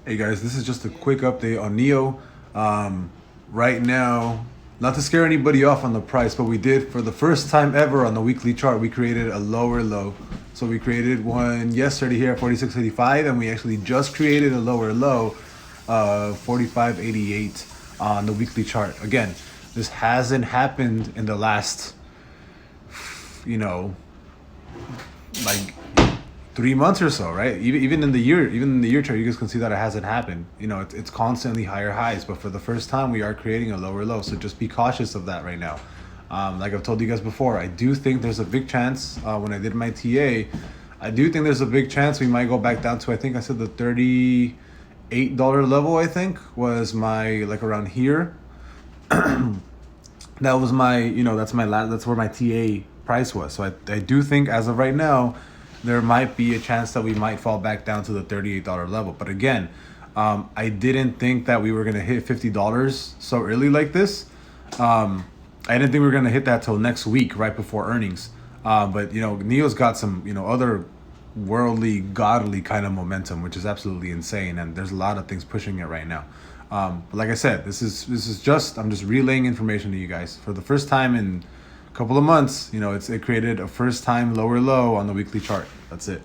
Hey guys, this is just a quick update on NIO. Right now, not to scare anybody off on the price, but we did for the first time ever on the weekly chart, we created a lower low. So we created one yesterday here at 46.85, and we actually just created a lower low, 45.88 on the weekly chart. Again, this hasn't happened in the last, you know, like 3 months or so, right? Even in the year chart, you guys can see that it hasn't happened. It's constantly higher highs, but for the first time, we are creating a lower low. So just be cautious of that right now. Like I've told you guys before, I do think there's a big chance. When I did my TA, I do think there's a big chance we might go back down to, I think I said the $38 level. I think was my, like, around here. That was my, that's where my TA price was. So I do think as of right now, there might be a chance that we might fall back down to the $38 level. But again, I didn't think that we were going to hit $50 so early like this. I didn't think we were going to hit that till next week, right before earnings. But NIO's got some, other worldly, godly kind of momentum, which is absolutely insane. And there's a lot of things pushing it right now. But like I said, this is just, I'm just relaying information to you guys for the first time in a couple of months. It created a first time lower low on the weekly chart. That's it.